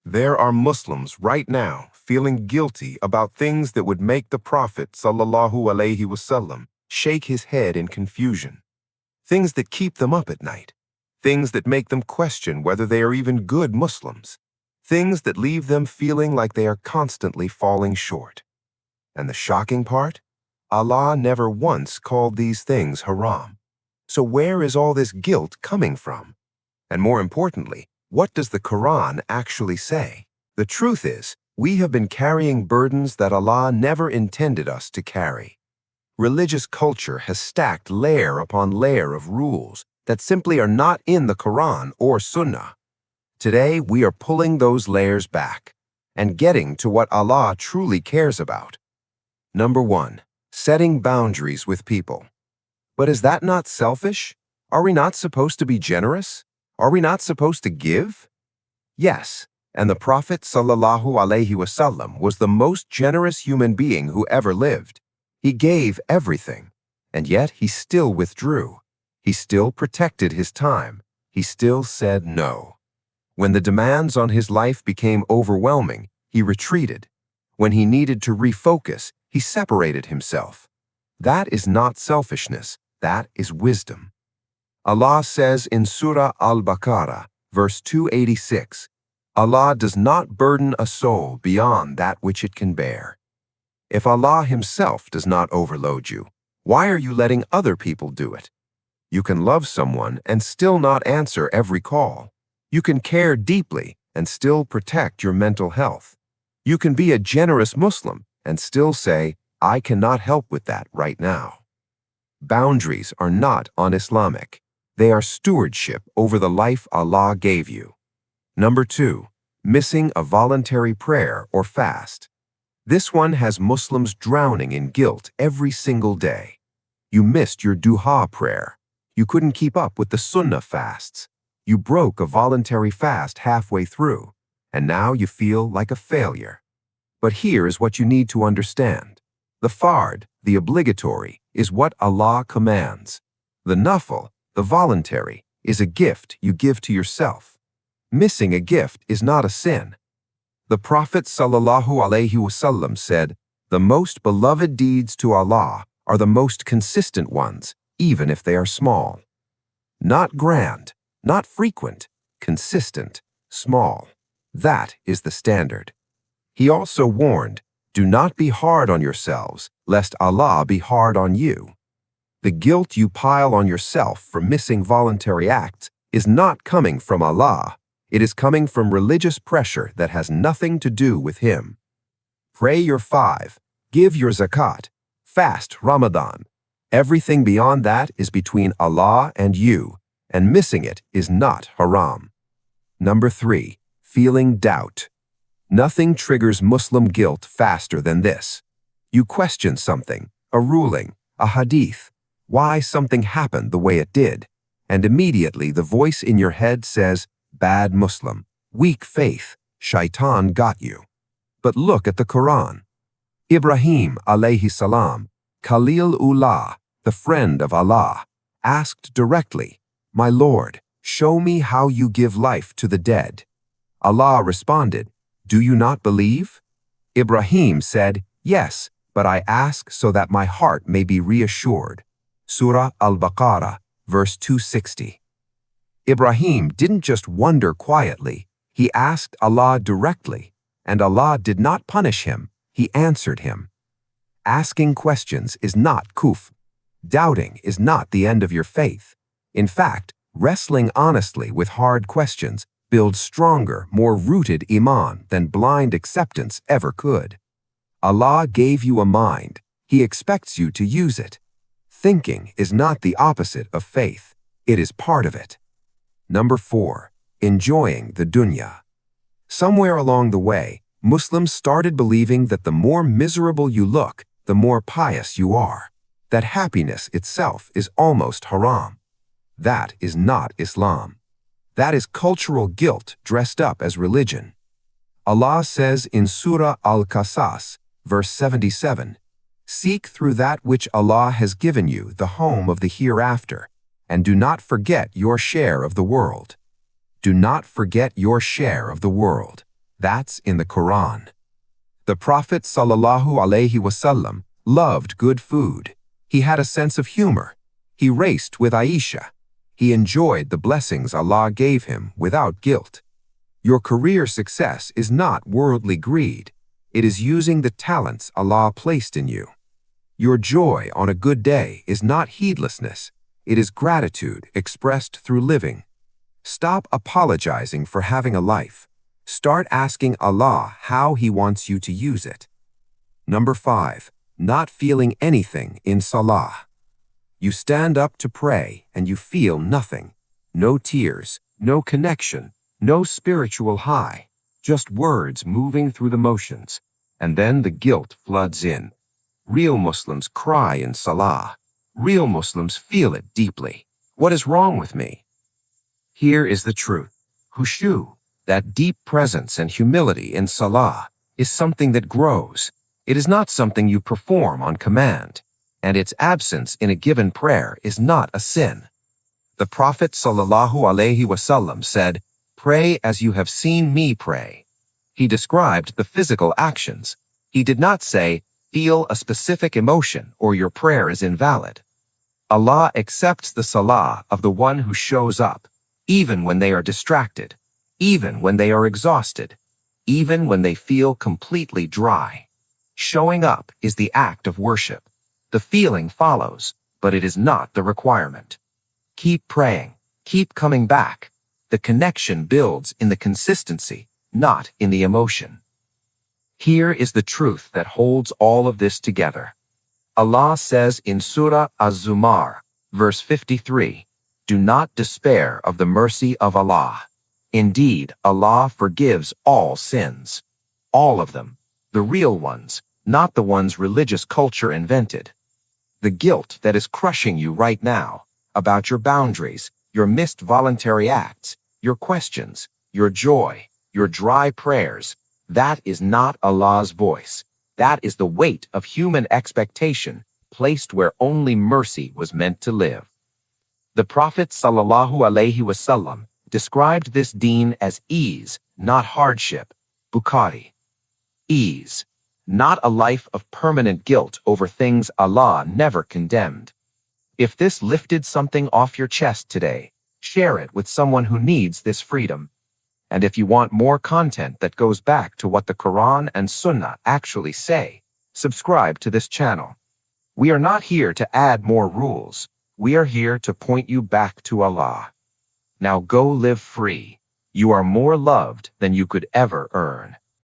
There are Muslims right now feeling guilty about things that would make the Prophet ﷺ shake his head in confusion. Things that keep them up at night. Things that make them question whether they are even good Muslims. Things that leave them feeling like they are constantly falling short. And the shocking part? Allah never once called these things haram. So where is all this guilt coming from? And more importantly, what does the Quran actually say? The truth is, we have been carrying burdens that Allah never intended us to carry. Religious culture has stacked layer upon layer of rules that simply are not in the Quran or Sunnah. Today, we are pulling those layers back and getting to what Allah truly cares about. Number 1, setting boundaries with people. But is that not selfish? Are we not supposed to be generous? Are we not supposed to give? Yes, and the Prophet ﷺ was the most generous human being who ever lived. He gave everything, and yet he still withdrew. He still protected his time. He still said no. When the demands on his life became overwhelming, he retreated. When he needed to refocus, he separated himself. That is not selfishness, that is wisdom. Allah says in Surah Al-Baqarah, verse 286, Allah does not burden a soul beyond that which it can bear. If Allah Himself does not overload you, why are you letting other people do it? You can love someone and still not answer every call. You can care deeply and still protect your mental health. You can be a generous Muslim and still say, I cannot help with that right now. Boundaries are not un-Islamic. They are stewardship over the life Allah gave you. Number 2, missing a voluntary prayer or fast. This one has Muslims drowning in guilt every single day. You missed your duha prayer. You couldn't keep up with the sunnah fasts. You broke a voluntary fast halfway through, and now you feel like a failure. But here is what you need to understand. The fard, the obligatory, is what Allah commands. The nafil, the voluntary, is a gift you give to yourself. Missing a gift is not a sin. The Prophet ﷺ said, the most beloved deeds to Allah are the most consistent ones, even if they are small. Not grand, not frequent, consistent, small. That is the standard. He also warned, do not be hard on yourselves, lest Allah be hard on you. The guilt you pile on yourself for missing voluntary acts is not coming from Allah. It is coming from religious pressure that has nothing to do with Him. Pray your 5, give your zakat, fast Ramadan. Everything beyond that is between Allah and you, and missing it is not haram. Number 3, feeling doubt. Nothing triggers Muslim guilt faster than this. You question something, a ruling, a hadith, why something happened the way it did, and immediately the voice in your head says, bad Muslim, weak faith, shaitan got you. But look at the Quran. Ibrahim alayhi salam, Khalilullah, the friend of Allah, asked directly, my Lord, show me how you give life to the dead. Allah responded, do you not believe? Ibrahim said, yes, but I ask so that my heart may be reassured. Surah Al-Baqarah, verse 260. Ibrahim didn't just wonder quietly, he asked Allah directly, and Allah did not punish him, He answered him. Asking questions is not kufr. Doubting is not the end of your faith. In fact, wrestling honestly with hard questions builds stronger, more rooted Iman than blind acceptance ever could. Allah gave you a mind. He expects you to use it. Thinking is not the opposite of faith. It is part of it. Number 4, enjoying the dunya. Somewhere along the way, Muslims started believing that the more miserable you look, the more pious you are. That happiness itself is almost haram. That is not Islam. That is cultural guilt dressed up as religion. Allah says in Surah Al-Qasas, verse 77, seek through that which Allah has given you the home of the hereafter, and do not forget your share of the world. Do not forget your share of the world. That's in the Quran. The Prophet ﷺ loved good food. He had a sense of humor. He raced with Aisha. He enjoyed the blessings Allah gave him without guilt. Your career success is not worldly greed. It is using the talents Allah placed in you. Your joy on a good day is not heedlessness. It is gratitude expressed through living. Stop apologizing for having a life. Start asking Allah how He wants you to use it. Number 5. Not feeling anything in Salah. You stand up to pray and you feel nothing. No tears, no connection, no spiritual high. Just words moving through the motions. And then the guilt floods in. Real Muslims cry in Salah. Real Muslims feel it deeply. What is wrong with me? Here is the truth. Khushu, that deep presence and humility in Salah, is something that grows. It is not something you perform on command, and its absence in a given prayer is not a sin. The Prophet ﷺ said, "Pray as you have seen me pray." He described the physical actions. He did not say, "Feel a specific emotion or your prayer is invalid." Allah accepts the salah of the one who shows up, even when they are distracted, even when they are exhausted, even when they feel completely dry. Showing up is the act of worship. The feeling follows, but it is not the requirement. Keep praying, keep coming back. The connection builds in the consistency, not in the emotion. Here is the truth that holds all of this together. Allah says in Surah Az-Zumar, verse 53, "Do not despair of the mercy of Allah. Indeed, Allah forgives all sins. All of them. The real ones, not the ones religious culture invented. The guilt that is crushing you right now, about your boundaries, your missed voluntary acts, your questions, your joy, your dry prayers, that is not Allah's voice. That is the weight of human expectation placed where only mercy was meant to live." The Prophet ﷺ described this Deen as ease, not hardship. Bukhari. Ease, not a life of permanent guilt over things Allah never condemned. If this lifted something off your chest today, share it with someone who needs this freedom. And if you want more content that goes back to what the Quran and Sunnah actually say, subscribe to this channel. We are not here to add more rules. We are here to point you back to Allah. Now go live free. You are more loved than you could ever earn.